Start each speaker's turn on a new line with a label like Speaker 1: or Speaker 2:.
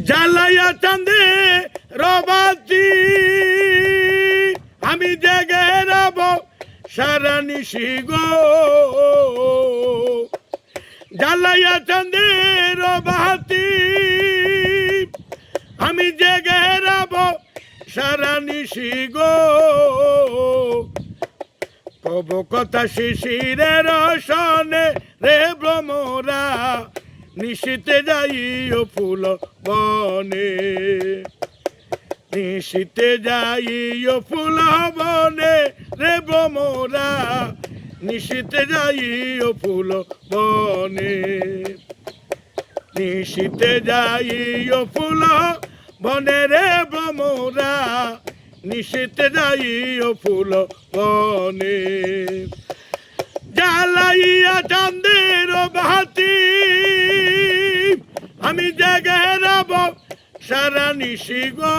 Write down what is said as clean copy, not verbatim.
Speaker 1: জ্বালাইয়া চাঁদে রবাতি আমি জেগে রব সারা নিশি গো জ্বালাইয়া চাঁদে রবাতি আমি জেগে রব সারা নিশি গো কব কথা শিশিরের সনে রে ভ্রমরা নিশীতে যাইও ফুল বনে নিশীতে যাইও ফুল বনে রে ভ্রমরা নিশীতে যাইও ফুল বনে নিশীতে যাইও ফুল বনে রে ভ্রমরা নিশীতে যাইও ফুল বনে জ্বালাইয়া চাঁদের বাতি আমি জেগে রব সারা নিশি গো